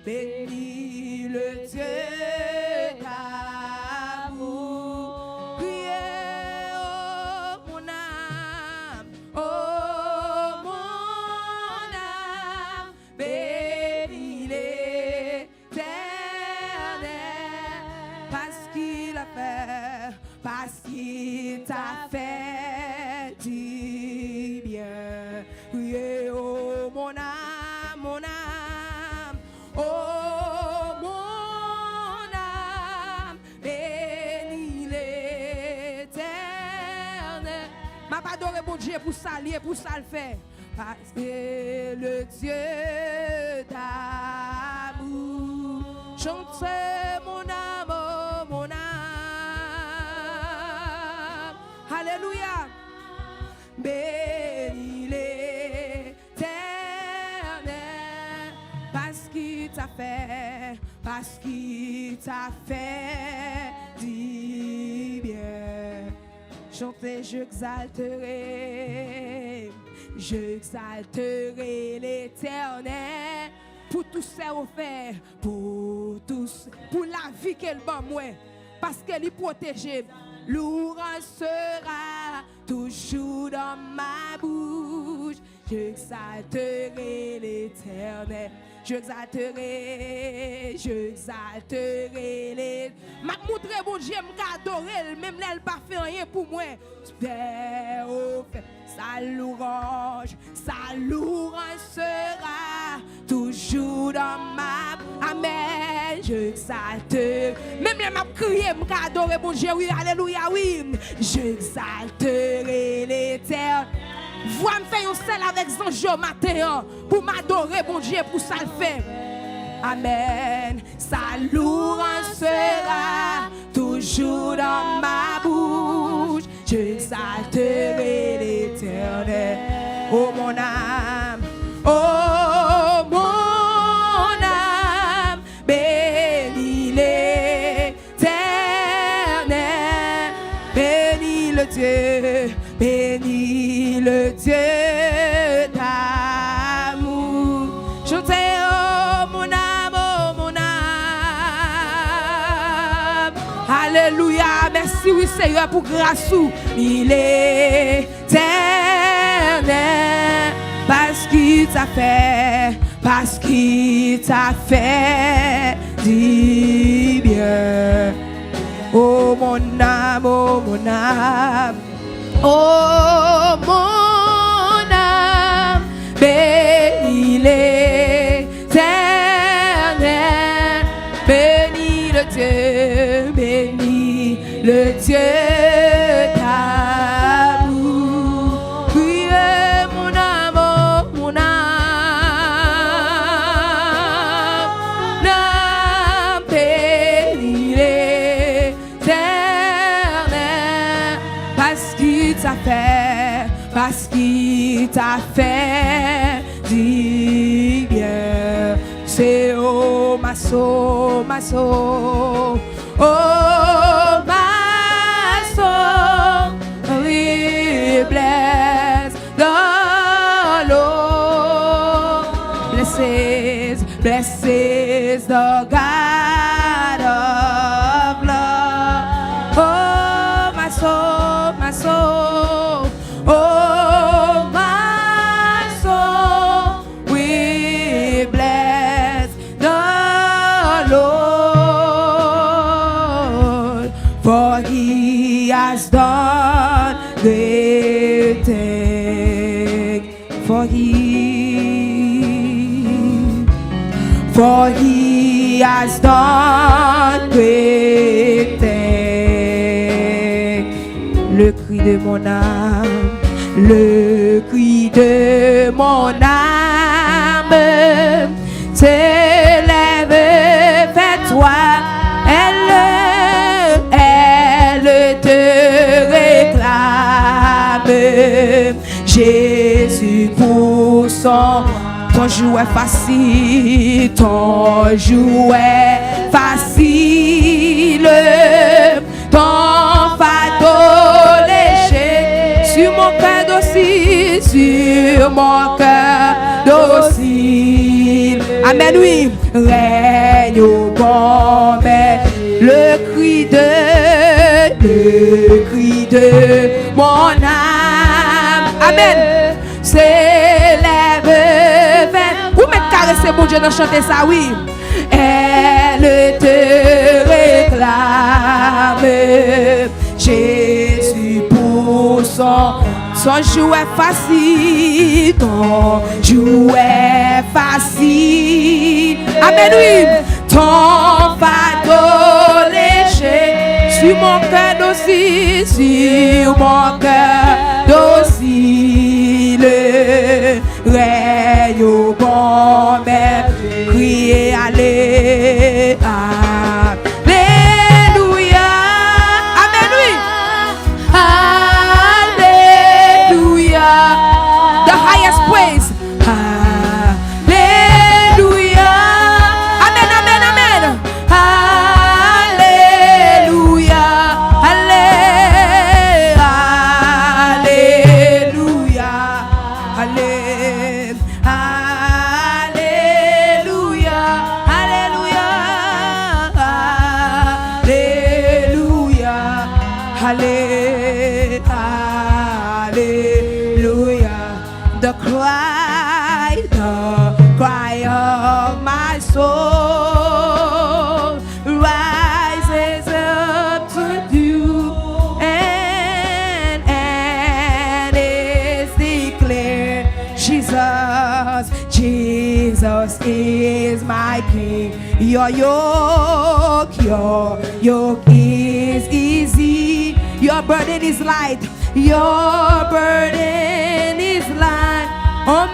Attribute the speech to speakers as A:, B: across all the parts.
A: bénis le Dieu d'amour. Priez, oh mon âme, oh mon âme, bénis l'Éternel, parce qu'il a fait, parce qu'il t'a fait du bien. Priez, oh mon âme, mon âme, oh mon âme, bénis l'Éternel. M'a pas adoré mon Dieu pour ça, pour ça le faire. Parce que le Dieu d'amour, chantez mon âme, oh mon âme. Alléluia. Bénis l'Éternel, parce qu'il t'a fait, parce qu'il t'a fait du bien. Chantez, j'exalterai l'Éternel pour tous ses offerts, pour tous, pour la vie qu'elle bat moi, parce qu'elle est protégée. Louange sera toujours dans ma bouche. J'exalterai l'Éternel. J'exalterai l'Éternel. M'a montré mon Dieu, m'adorer, même là elle pas fait rien pour moi. Sa louange sera toujours dans ma bouche. Amen. J'exalterai. Même là m'a crié, m'adorer mon Dieu, oui, alléluia, oui. J'exalterai l'Éternel. Vois me faire un sel avec Zanjo matin pour m'adorer, bon Dieu, pour ça le faire. Amen. Sa louange sera toujours dans ma bouche. J'exalterai l'Éternel. Oh mon âme, oh mon âme, bénis l'Éternel, bénis le Dieu. Bénis le Dieu d'amour. Chantez, oh mon âme, oh mon âme. Alléluia, merci oui Seigneur pour grâce. Il est éternel, parce qu'il t'a fait du bien. Oh mon âme, oh mon âme. Oh mon âme, bénis l'Éternel, bénis le Dieu d'amour. Priez mon âme, oh mon âme, bénis l'Éternel, parce qu'il t'a fait du bien. C'est oh ma soul, ma soul, oh ma soul, we bless the Lord. Blesses the God of love. Oh my soul, my soul. Oh, my soul, we bless the Lord, for He has done great things. For He has done great things. Le cri de mon âme, le cri de mon âme s'élève vers toi. Elle te réclame. Jésus pour ton jouet facile, ton jouet facile, ton fardeau léger sur mon cœur docile, sur mon cœur docile. Amen, oui. Règne au bon, mais le cri de mon âme. Amen. S'élève vers. Vous mettez caresser mon Dieu de chanter ça, oui. Elle te réclame. Jésus pour son jouet facile, ton jouet facile. Amen, oui. Ton fardeau léger sur mon cœur docile, sur mon cœur docile. Règne au bon maître, criez allez. Alléluia. Amen, oui. Alléluia. The highest praise. Alléluia. Amen, amen, amen. Alléluia. Alléluia. Alléluia. Alléluia. Alléluia. Alléluia. The cry of my soul rises up to you and is declared, Jesus is my King. Your yoke is easy, your burden is light, your burden is light. On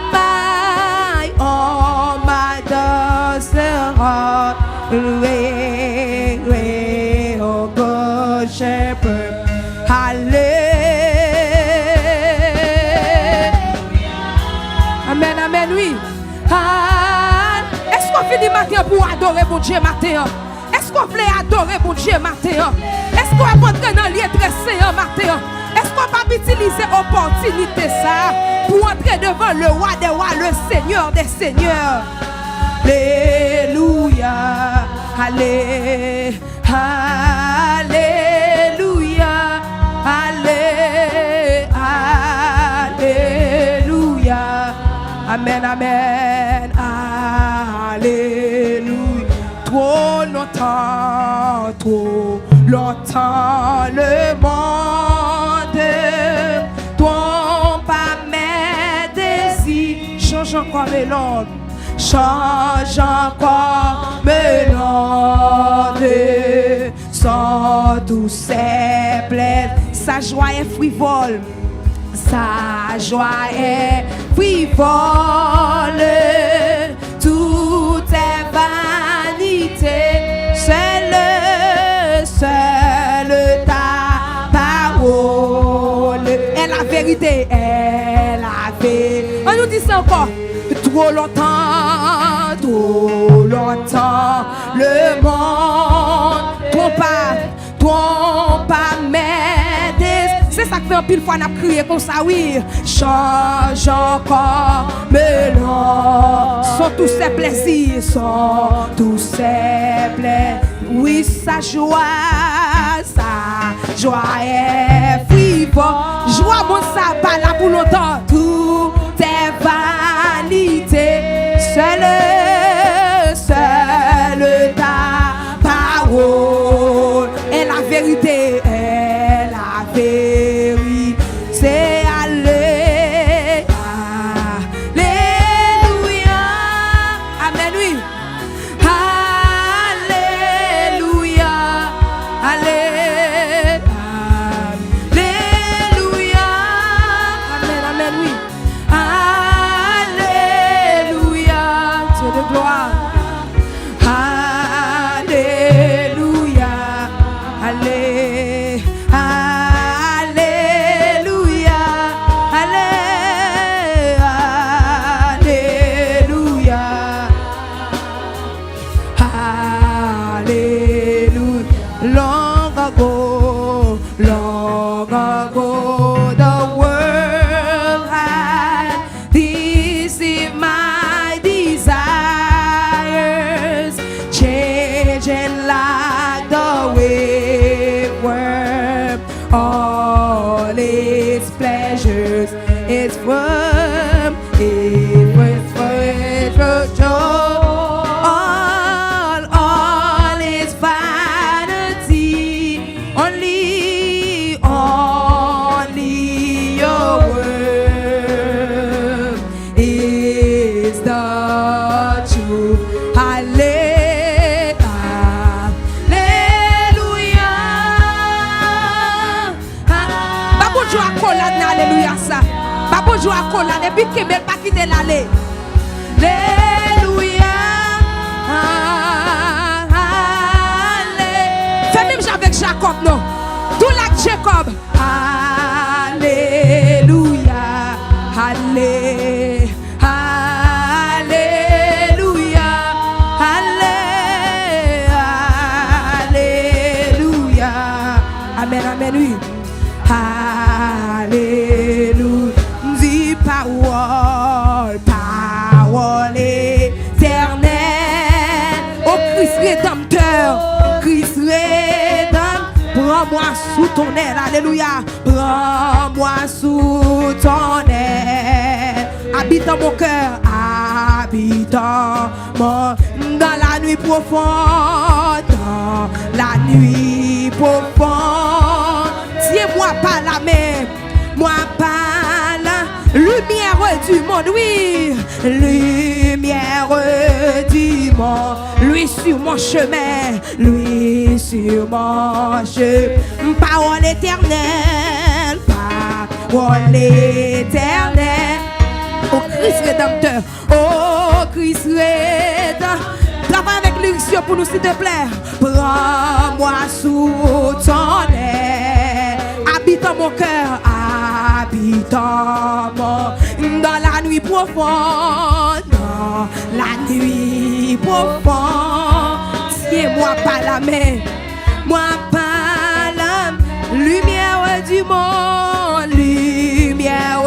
A: my dusty heart, way, oh good shepherd. Hallelujah. Amen, amen, oui. Est-ce qu'on finit matin pour adorer mon Dieu matin? Est-ce qu'on voulait adorer mon Dieu matin? Est-ce qu'on va entrer dans le lieu très saint matin? Est-ce qu'on va utiliser l'opportunité ça pour entrer devant le roi des rois, le Seigneur des seigneurs? Alléluia. Alléluia. Alléluia. Amen, amen. Alléluia. Trop longtemps le monde trompe à mes désirs. Change encore mélode, change encore mélode. Sans tous ses plaies, sa joie est frivole. Sa joie est frivole. Tout est vanité. Seule ta parole est la vérité, est la vérité. On nous dit ça encore. Trop longtemps, le monde trompe à m'aider. C'est ça que fait un pile fois n'a crié comme ça, oui. Change encore, mais non. Sont tous ses plaisirs, sont tous ses plaisirs. Oui, sa joie est frivole. Joie, mon sabbat là pour longtemps. Tout est vanité. Seule ta parole est la vérité. Est la vérité. C'est Alléluia. Amen, oui. Alléluia. Alléluia. Amen, amen, oui. Alléluia. Dieu de gloire. Alléluia. Alléluia. Alléluia. Hallelujah. Long ago, the world had deceived my desire. is firm, it was all is vanity, only your word is the truth. Alléluia ça. Pas jouer à cola et puis qu'il pas quitter l'aller. Alléluia. Fais même avec Jacob non. Tout la Jacob. Alléluia. Alléluia. Alléluia. Amen, amen, oui. Alléluia, dis parole éternelle. Oh Christ rédempteur, Christ rédempteur, prends-moi sous ton aile, alléluia. Prends-moi sous ton aile. Habite dans mon cœur, habite dans la nuit profonde, dans la nuit profonde. Tiens-moi par la main, moi par la lumière du monde, oui, lumière du monde, lui sur mon chemin, lui sur mon chemin, parole éternelle, parole éternelle, oh Christ rédempteur, oh Christ rédempteur, travaille avec lui pour nous s'il te plaît, prends-moi sous ton aile. Habite dans mon cœur, habite dans la nuit profonde, dans la nuit profonde. Tiens-moi par la main, moi par la lumière du monde, lumière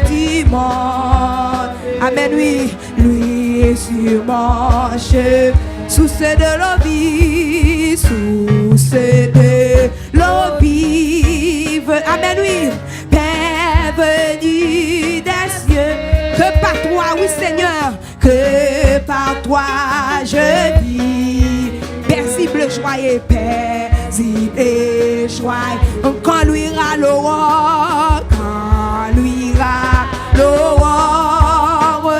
A: du monde. Amen, oui, lui sur mon chemin, sous ce de l'eau vive, sous ce de l'eau vive. Amen, oui. Père venu des cieux, que par toi, oui Seigneur, que par toi je vis. Paisible joyeux, paisible joyeux. Quand luira l'aurore, quand luira l'aurore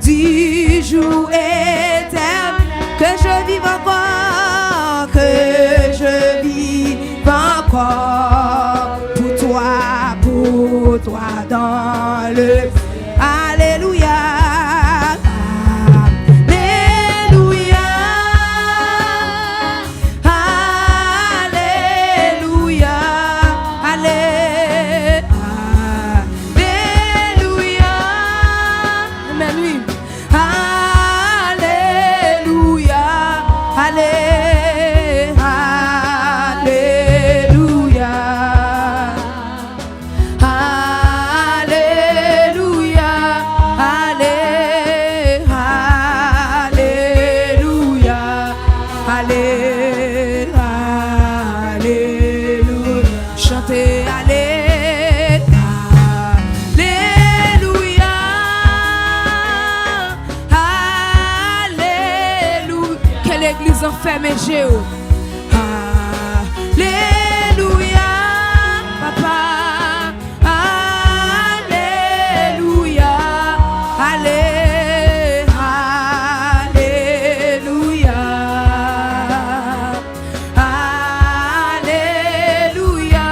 A: du jour éternel, que je vive encore, que je vive encore pour toi dans le Alléluia. Alléluia. Alléluia. Alléluia. Amen, oui. Alléluia. Alléluia. L'église enfermée, Jéhovah. Alléluia, papa. Alléluia. Alléluia. Alléluia.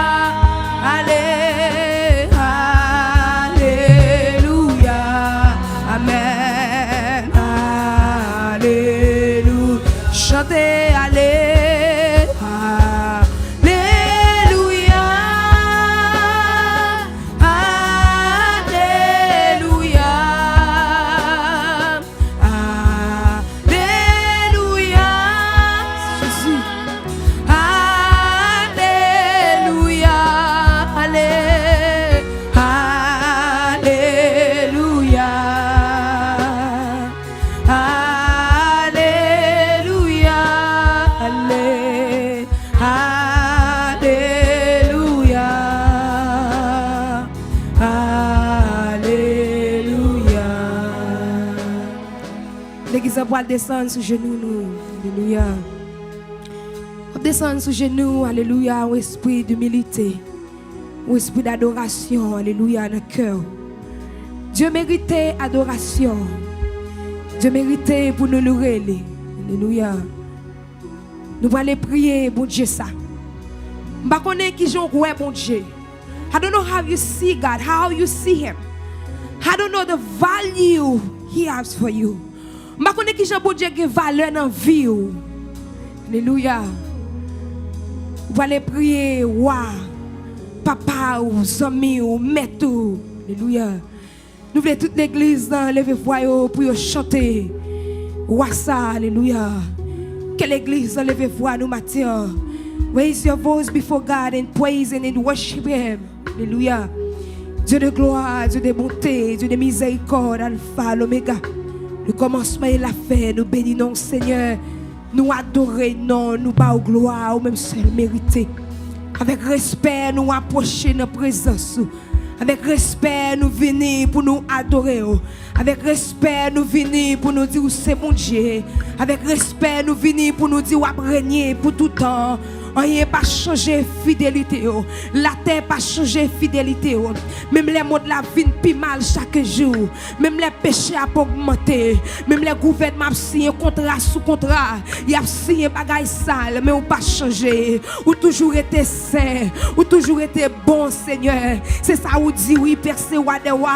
A: Alléluia. Amen. Alléluia. Chantez, allez, alléluia, alléluia, alléluia, Jésus, alléluia, alléluia. Alléluia, L'église va descendre sous genoux nous. Alléluia. On descend sous genoux. Alléluia. Au esprit d'humilité. Au esprit d'adoration. Alléluia. Dans le cœur. Dieu méritait adoration. Dieu méritait pour nous louer. Alléluia. Nous allons aller prier, bon Dieu, ça. Je ne sais pas qui j'en vois, bon Dieu. I don't know how you see God, how you see Him. I don't know the value He has for you. Je ne sais pas qui j'en bon Dieu qui valeur dans la vie. Alléluia. Vous allez prier, papa, ou amis, ou maître. Alléluia. Nous voulons toute l'église lever voix pour chanter. Ça, alléluia. Que l'église lève voix nous matin. Raise your voice before God and praise and worship Him. Alléluia. Dieu de gloire, Dieu de bonté, Dieu de miséricorde, Alpha, l'Oméga. Le commencement et la fin, nous bénissons Seigneur. Nous adorons, nous bas gloire, ou même seul mérité. Avec respect, nous approcher notre présence. Avec respect, nous venons pour nous adorer. Avec respect, nous venons pour nous dire c'est mon Dieu. Avec respect, nous venons pour nous dire régner pour tout temps. Rien pas changer fidélité. La terre pas changer fidélité. Même les mots de la vie plus mal chaque jour. Même les péchés a augmenté. Même les gouvernements signé contrat sous contrat. Il a signé bagaille sale, mais on pas changé. Ou toujours été saint, ou toujours été bon Seigneur. C'est ça ou dit oui percé wa de wa.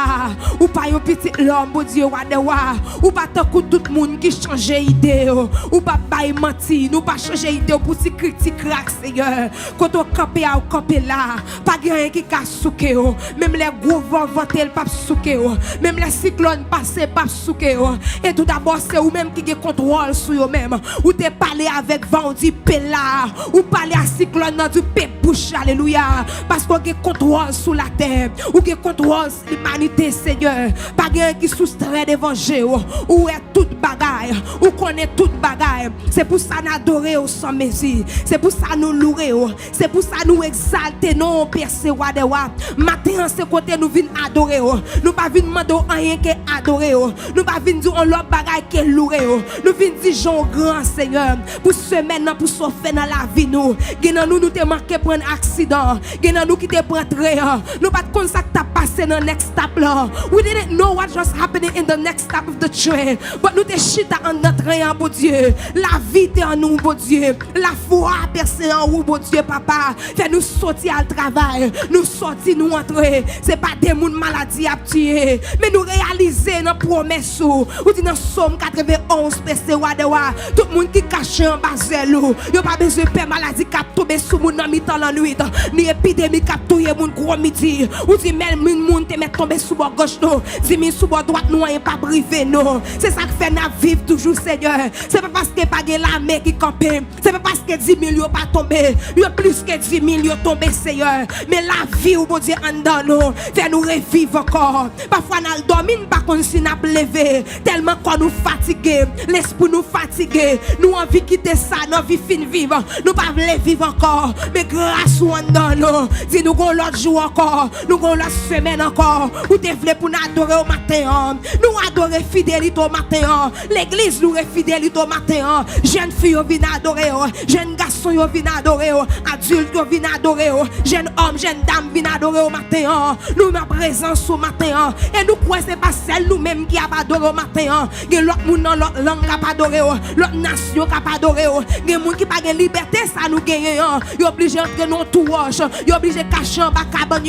A: Ou pas un petit l'homme bon Dieu wa de wa. Ou pas tant que tout le monde qui change idée. Ou pas bail menti, nous pas changer idée pour si critique. Seigneur, quand on campe à ou campe là, pas rien qui casse souké, même les gros vents vantés pas souké, même les cyclones passés pas souké. Et tout d'abord c'est ou même qui contrôle sur eux même. Ou t'es parlé avec vent du pela, ou parler à cyclone dans du paix bouche, alléluia, parce qu'on a contrôle sur la terre, ou qui contrôle sur l'humanité, Seigneur. Pas rien qui soustrait d'évangile, ou est toute bagaille, ou connaît toute bagaille. C'est pour ça n'adorer au sans mesure. C'est pour ça nous louer, c'est pour ça nous exalter, non percer wa de wa. Matin en ce côté nous venons adorer, nous pas venir demander rien que adorer, nous pas venir dire on l'autre bagaille que louer, nous venons dire Jean grand Seigneur pour semaine pour sauver dans la vie nous. Gen nous te marqué prendre accident, gen nous qui te prendre train, nous pas comme ça t'a passé dans next stop là. We didn't know what was happening in the next stop of the train, but nous te chita en notre train pour Dieu. La vie est en nous pour Dieu, la foi percée en nous pour Dieu papa. Fais nous sortir à travail, nous sortir nous entrer. C'est pas des monde maladie à tuer, mais nous réaliser nos promesses. Ou dit dans Somme 91 verset wa de wa, tout le monde qui cache en bas zèlo, yo pas besoin de maladie qui tomber sous moun dans mi-temps la nuit, ni épidémie qui touyer moun gros midi. Ou dit même moun te met tomber sous bord gauche non, dit mi sous bord droite nous pas privé non. C'est ça qui fait na vivre toujours Seigneur. C'est pas parce que pas la mer qui campe, c'est pas parce que 10 000 pas tomber, yo plus que 10 000 tomber Seigneur. Mais la vie ou bon Dieu en dans nous, fait nous revivre encore. Parfois nous dormir pas comme si n'a levé, tellement qu'on nous fatigué, l'esprit nous fatigué, nous envie quitter ça, nous envie fin vivre, nous pas vivre encore. Mais grâce ou en dans nous, dis nous qu'on l'autre jour encore, nous qu'on l'autre semaine encore, ou te voulez pour nous adorer au matin, nous adorer fidélité au matin, l'église nous fidélité au matin, jeune fille viennent adorer, jeune garçon viennent adorer, adulte viennent adorer, jeune homme, jeune dame viennent adorer au matin, nous ma présence au matin, et nous croyons c'est pas celle nous-mêmes qui a pas adoré au matin, il y a l'autre monde dans l'autre langue qui a pas adoré, l'autre nation qui a pas adoré, il y a des gens qui pas de liberté, ça nous gagne, ils obligés d'entrer dans tout roche, ils obligés de cacher en bas cabane,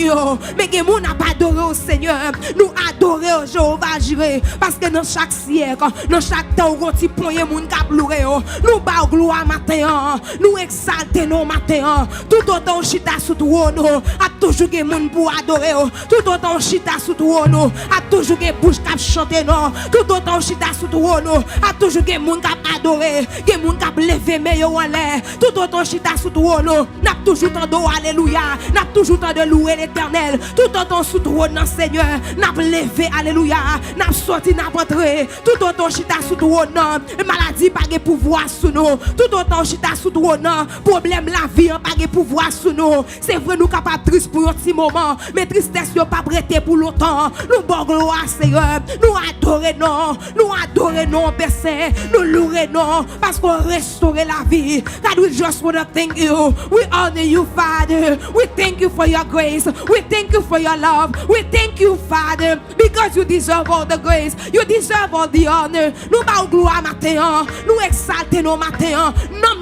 A: mais il y a des gens qui n'a pas adoré au Seigneur, nous adorer au Jéhovah Jireh, parce que dans chaque siècle, dans chaque temps, on petit point de monde qui a pleuré, nous bas gloire matin, nous exalter nos matin, tout autant chita sous trône, a toujours des gens pour adorer, tout autant chita sous trône, a toujours des bouches qui chanter non, tout autant chita sous trône, a toujours des gens qui adorer, des gens qui lever meilleur en l'air, tout autant chita sous trône, n'a toujours tant de alléluia, n'a toujours tant de louer l'Éternel, tout autant sous trône Seigneur, n'a levé alléluia, n'a sorti n'a rentré, tout autant chita sous trône, maladie pas de pouvoir sous nous, tout autant chita sous trône, Problème la vie, pas de pouvoir sur nous. C'est vrai, nous capables triste pour un petit moment. Mais tristesse, nous pas prêté pour longtemps. Nous bon gloire, Seigneur. Nous adorons, nous adorons, Père. Nous louons, parce qu'on restaure la vie. God, we just want to thank you. We honor you, Father. We thank you for your grace. We thank you for your love. We thank you, Father, because you deserve all the grace. You deserve all the honor. Nous bas gloire matin. Nous exalter nos matins.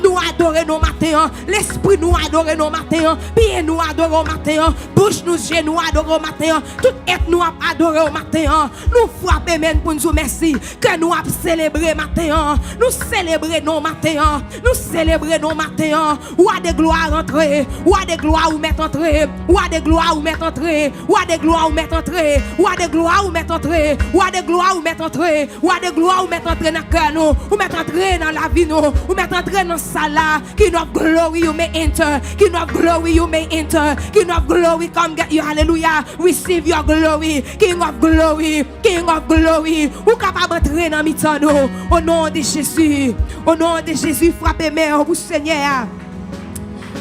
A: Nous adorer nos matins. L'esprit nous adorer nos matins. Pieds nous adorer au matin. Bouche nous yeux nous adorer au matin. Tout être nous adorer au matin. Nous frapper même pour nous merci. Que nous avons célébré matin. Nous célébrer nos matins. Nous célébrer nos matins. Roi de gloire entrer. Roi de gloire ou mettre entrer. Roi de gloire ou mettre entrer. Roi de gloire ou mettre entrer. Roi de gloire ou mettre entrer. Roi de gloire ou mettre entrer. Roi de gloire ou mettre entrer dans le cœur nous. Ou mettre entrer dans la vie nous. Ou mettre entrer dans ça là. King of glory you may enter. King of glory you may enter. King of glory come get you. Hallelujah. Receive your glory. King of glory. King of glory. Ou capable d'entrer dans mi-temps nous. Au nom de Jésus. Au nom de Jésus, frappez mes en bouche Seigneur.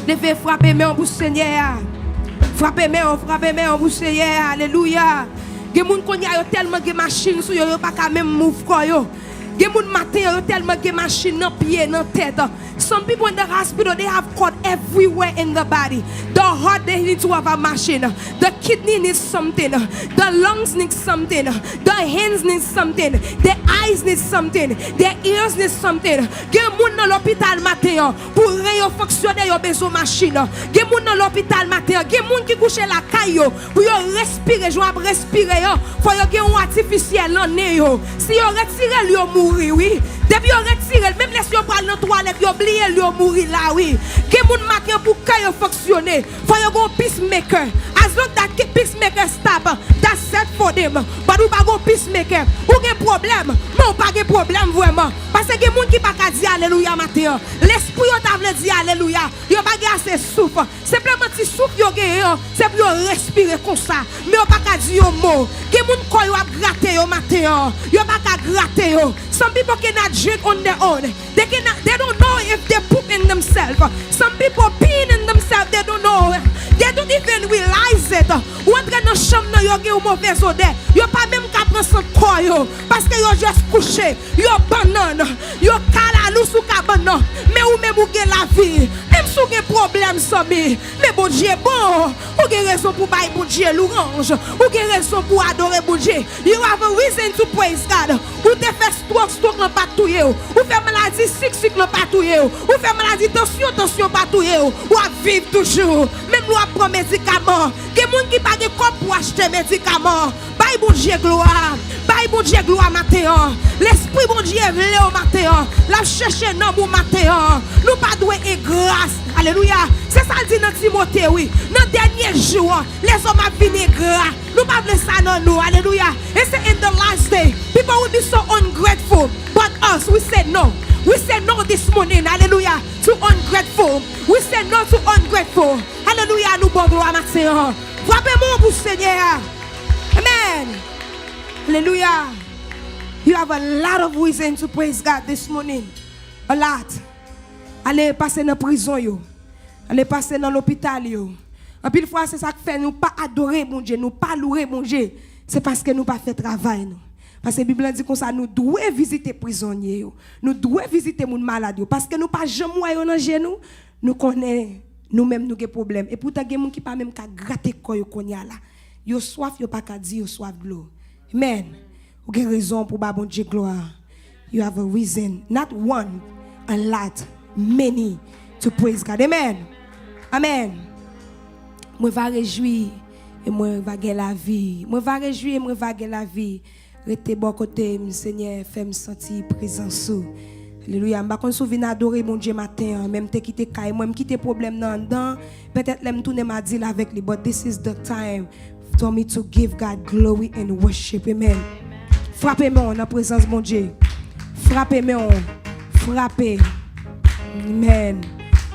A: Levez frapper mes en bouche Seigneur. Frappez mes en bouche Seigneur. Alléluia. Gen moun kon ya yo tellement de machine sur yo pas ka même move ko yo. Gen moun matin yo tellement de machine dans pied dans tête. Some people in the hospital, they have cord everywhere in the body. The heart, they need to have a machine. The kidney needs something. The lungs need something. The hands need something. The eyes need something. Their ears need something. Gen moun dans l'hôpital matin pour rien fonctionner yo besoin machine. Gen moun dans l'hôpital matin, gen moun qui couche la caillou pour yo respirer, jo respirer yo. Faut yo gen un artificiel en nez yo. Si yo retire yo mourir oui. Depuis on retire, même les yo pral dans toilette, yo oublié yo mourir là oui. Gen moun matin pour que yo fonctionner, faut yo go peacemaker. As long that peacemaker stop, that's set for them. But ou pas go peacemaker, ou gen problème, mais ou pas gen problème vraiment. Parce que gen moun qui pas ka dire alléluia matin. L'esprit yo t'a vle dire alléluia. Yo pas gen assez souffle. Simplement ti souffle yo gen, c'est pour yo respirer comme ça. Mais yo pas ka dire yo mot. Gen moun ko yo a gratter yo matin. Yo pas ka gratter yo. Some people cannot drink on their own. They don't know if they poop in themselves. Some people peeing in themselves, they don't know. They don't even realize it. Ou entre dans chambre nan yo gen ou mauvaise odeur. Yo pas même ka prendre son corps yo parce que yo juste couché. Yo banane. Yo kalalou sou ka banane. Mais ou même ou gen la vie. Même sou gen problème somme. Mais bon Dieu bon. Ou gen raison pour bailler bon Dieu louange. Ou gen raison pour adorer bon Dieu. You have a reason to praise God. Ou te fait stroke nan pas touyer. Ou fait maladie sick nan pas touyer. Ou fait maladie tension pas touyer. Ou a vivre toujours. Même nous a prendre médicaments. Que moun qui pas de corps pour acheter médicaments. Bye bon Dieu gloire. Bye bon Dieu gloire matin. L'esprit bon Dieu vle au matin. La chercher nan bon matin. Nous pas doué et grâce. Alléluia. C'est ça dit dans Timothée oui. Dans dernier jour, les hommes a fini grâce. Nous pas vle ça dans nous. Alléluia. Et c'est in the last day. People will be so ungrateful. But us, we said no. We said no this morning. Hallelujah. To ungrateful. We said no to ungrateful. Hallelujah. Nous bon gloire matin. Frappez-moi pour Seigneur. Amen. Hallelujah. You have a lot of reason to praise God this morning. A lot. Allez passer dans la prison yo. Allez passer dans l'hôpital yo. En pile fois c'est ça que fait nous pas adorer mon Dieu, nous pas louer mon Dieu. C'est parce que nous pas fait travail nous. Parce que la Bible dit comme ça, nous devons visiter les prisonniers, nous devons visiter les malades, parce que nous ne pouvons jamais voir dans genou, nous connaissons nous-mêmes nous avons des problèmes. Et pourtant, il y a des gens qui ne peuvent même pas gratter le corps. Ils ont soif, ils ne peuvent pas dire qu'ils ont soif de l'eau. Amen. Vous avez raison pour bon Dieu gloire. You have a reason, not one, a lot, many, to praise God. Amen. Amen. Moi, je vais réjouir et moi, je vais gagner la vie. Moi, je vais réjouir et moi, je vais gagner la vie. Restez bon côté, Seigneur, fais-moi sentir présence. Alléluia. Je vais souvenir adorer mon Dieu matin, même te quitter caille, moi me quitter problème dans dedans, peut-être l'aime tourner ma deal avec lui, but this is the time for me to give God glory and worship. Amen. Frappez-moi en la présence mon Dieu. Frappez-moi. Frappez. Amen.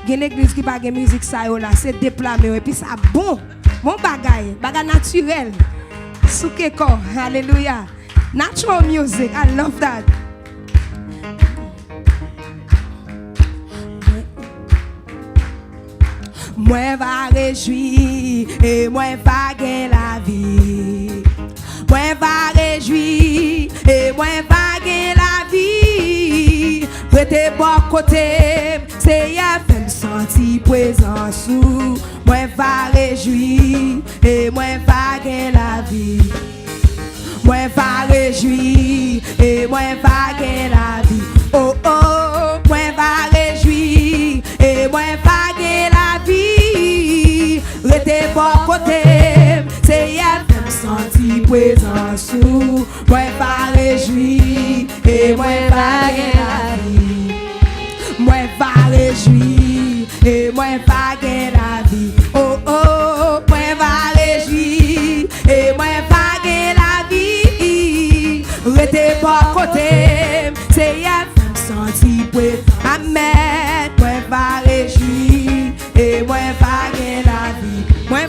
A: Il y a l'église qui pas de musique ça là, c'est déplamer et puis ça bon bagay naturel. Soukeko. Alléluia. Natural music. I love that. moi va réjouir et moi va gagner la vie. Moi va réjouir et moi va gagner la vie. Prêtez bon côté, c'est y'a fait me sentir présent sous. Moi va réjouir et moi va gagner la vie. Moi va réjouir et moi va gagner la vie. Oh oh, moi va réjouir et moi va gagner la vie. Restez bon côté, c'est y'a fait me sentir présent sous. Moi va réjouir et moi va gagner la vie. Moi va réjouir et moi va gagner la vie. Oh oh, moi va réjouir et moi va gagner la vie. Restez bon côté, c'est y'a fait me sentir présent. Amen. Moi va réjouir et moi va gagner la vie. Moi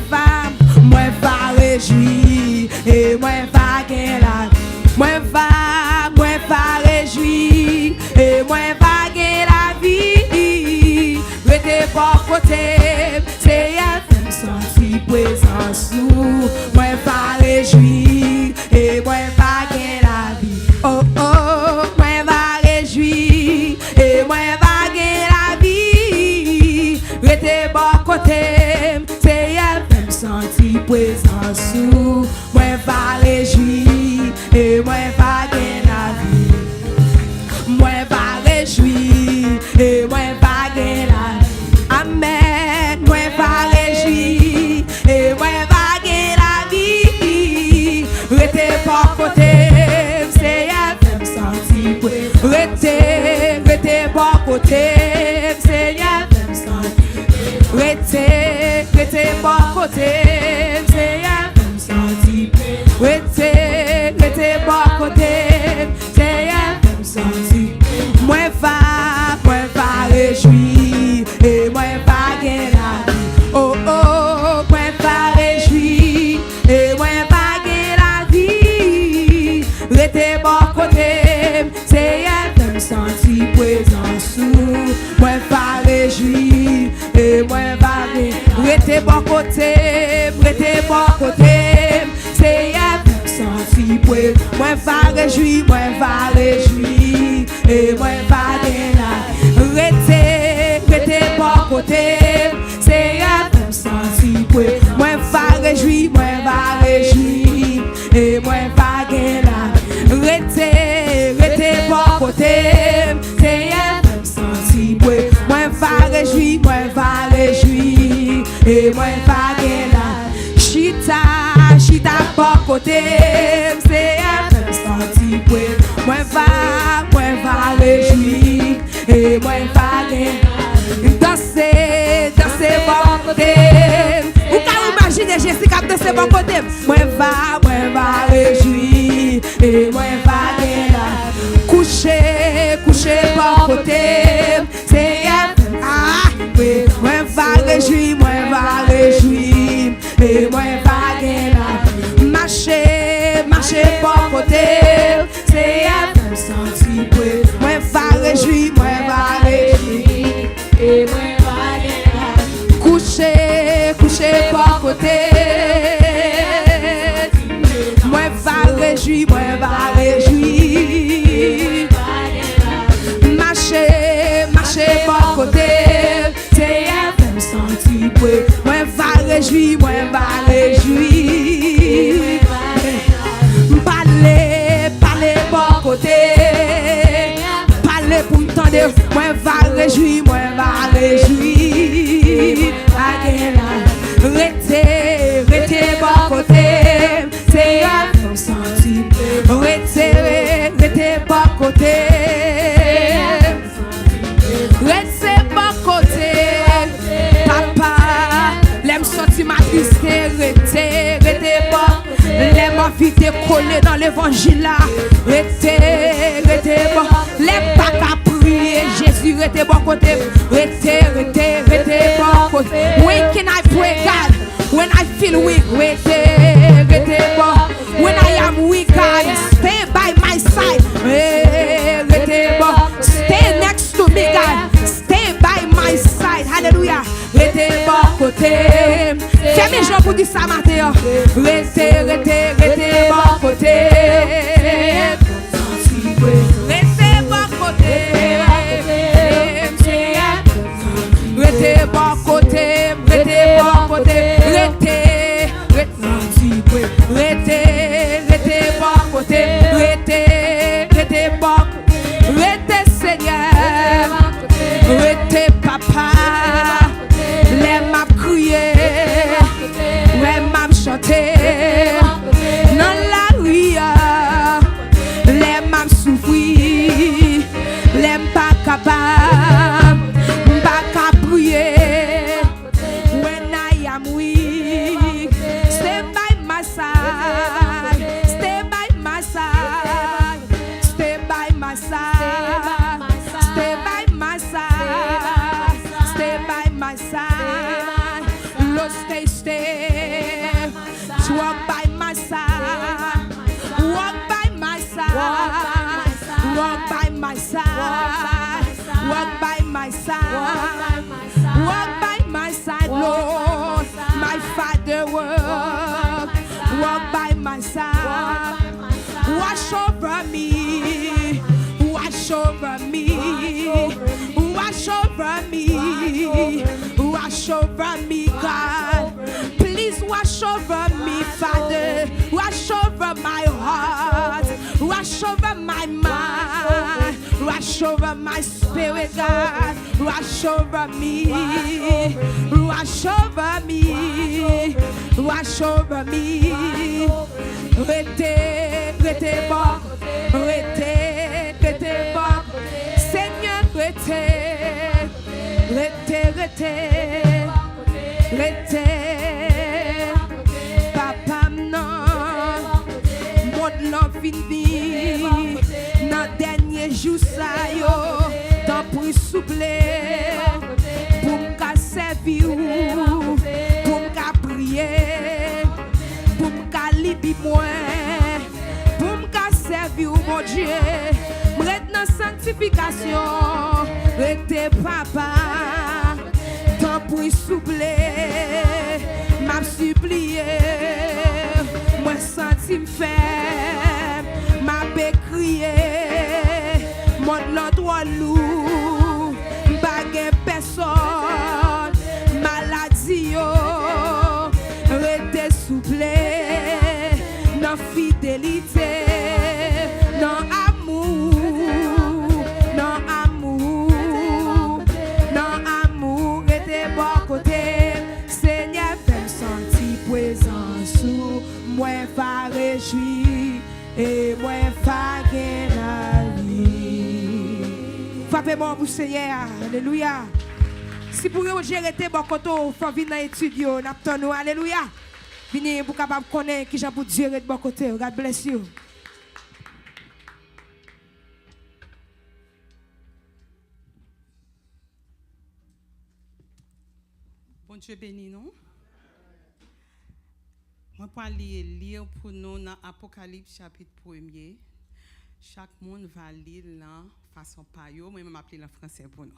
A: va réjouir et moi va gagner la vie. Moi va réjouir et moi va gagner la vie. Restez bon côté, c'est y'a fait me sentir présent sous. Moi va réjouir et moi va gagner la vie. Oh oh, moi va réjouir et moi va gagner la vie. Restez bon côté, c'est y'a fait me sentir présent sous. Moi va réjouir et moi va gagner la vie. Moi va réjouir et moi va gagner la vie. Amen. Moi va réjouir et moi va gagner la vie. Restez bon côté, c'est y'a fait me sentir présent. Restez bon côté, c'est y'a fait me sentir. Restez bon côté, c'est y'a fait me sentir. Restez bon côté, c'est y'a fait me sentir. Moi va réjouir et moi va gagner la vie. Oh oh, moi va réjouir et moi va gagner la vie. Restez bon côté, c'est y'a fait me sentir présent sous. Moi va réjouir et moi va gagner. Restez bon côté, c'est y'a fait me sentir présent. Moi va réjouir et moi va gagner la vie. Restez bon côté, c'est y'a fait me sentir présent. Moi va réjouir et moi va gagner la vie. Restez bon côté, c'est y'a fait me sentir présent. Moi va réjouir et moi va gagner la vie. Chita bon côté, c'est y'a fait me sentir présent. Moi va réjouir et moi va gagner. Danser bon côté. Vous pouvez imaginer Jessica danser bon côté. Moi va réjouir et moi va gagner. Coucher bon côté. C'est y'a moi va réjouir et moi va gagner. Marcher bon côté. C'est y'a fait me sentir présent. Moi va réjouir et moi va gagner. Coucher bon côté. Moi va réjouir marcher bon côté. C'est y'a fait me sentir présent. Moi va réjouir parler bon côté. Parler pour m'tendre. Moi va réjouir Restez bon côté, c'est y'a fait me sentir. Restez bon côté. Restez bon côté. Papa, l'aime sortir ma tristesse. Restez bon. L'aime envie de coller dans l'évangile là. Restez bon. L'aime pas qu'à prier. Jésus, restez bon côté. Restez bon côté. When can I pray, God? When I feel weak, restez bon. When I am weak, God, stay by my side. Restez bon. Stay next to me, God. Stay by my side. Hallelujah. Restez bon. côté. Fais mes gens pour dire ça matin. Restez bon côté. Restez bon côté. Restez bon côté. Restez bon côté. Restez bon côté. Restez bon. Restez Seigneur. Restez papa. Les m'a crié. Les m'a chanté. Dans la rue. Les m'a souffri. Les pas capable. Pas capable prier. When I am weak. Stay by my side. Stay by my side. Stay by my side. Stay by my side. Stay by my side. Lord, stay. Walk by my side. Walk by my side. Walk by my side. Walk by my side. Walk by my side, Lord. My Father walk. Walk by my side. Wash over me. Wash over me. Wash over me. Wash over me, God. Please wash over me, Father. Wash over my heart. Wash over my mind. Wash over my spirit, God. Wash over me. Wash over me. Wash over me. Rete bon. Rete bon. Seigneur, rete. Papa, non. Mon love fini. Dans dernier jour, ça yo. T'en prie souple. Pour m'ka servir. Pour m'ka prier. Pour m'ka libi moi. Pour m'ka servir, mon Dieu. M'rete dans sanctification. Rete papa. T'en prie souple. M'a supplié. Moi senti m'faire. M'a crié. Mon l'autre loup. Baguette personne. Maladie yo. Rete souple. Non fidélité. Non amour. Non amour. Non amour. Rete bon côté. Seigneur fait me sentir présence sous. Moi pas réjoui. Et moi pas la vie. Frappez-moi pour Seigneur. Alléluia. Si pour vous gérer tes bon côté, il faut venir dans l'étude. N'attendons. Alléluia. Venez pour capable connaître qui j'ai pour gérer de bon côté. God bless you.
B: Bon Dieu béni nous. Moi pour lire pour nous dans Apocalypse chapitre 1er. Chaque monde va lire là façon payo, moi même appeler en français pour nous.